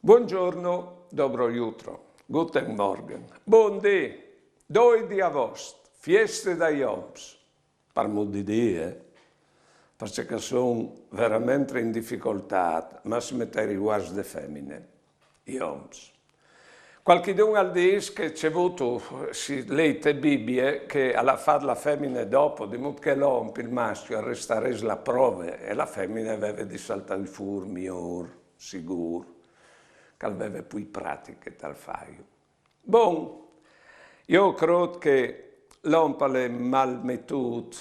Buongiorno, dobro jutro, guten Morgen, buondì, 2 di agosto, feste da Joms, per molti di, perché sono veramente in difficoltà, ma si mette riguardo le femmine, Joms. Qualcuno dice che c'è avuto, si legge Bibbie, che alla fare la femmina dopo, di modo che l'uomo, il maschio, arrestare la prova e la femmina aveva di saltare fuori, miglior, sicuro, che aveva poi pratiche tal faio. Bon, io credo che l'uomo è mal mettuto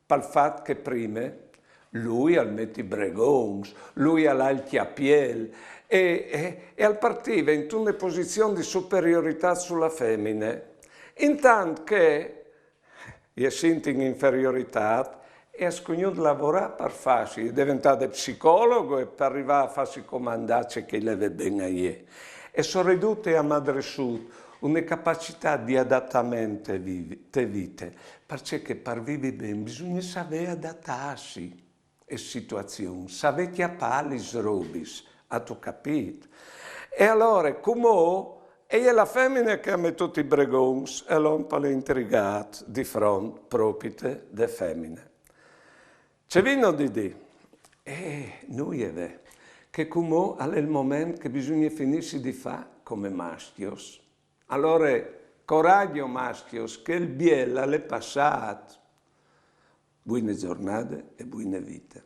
per il fatto che prima lui ha messo i bregons, lui ha l'alti a piel e al partiva in una posizione di superiorità sulla femmina, intanto che è sentito in inferiorità e ha sconosciuto lavorare per farsi, è diventato psicologo e per arrivare a farsi comandare che le va bene a lei. E sono ridotte a madre sud una capacità di adattamento alle vite, perché per vivere bene bisogna sapere adattarsi alle situazioni, sapere chiappare le robis, ha tu capito? E allora, come è la femmina che ha messo i bregons e l'uomo è intrigato di fronte proprio delle femmine. C'è vino di dire, noi è vero, che come è il momento che bisogna finirsi di fare come maschios. Allora, coraggio maschios, che il biel è passato. Buone giornate e buone vite.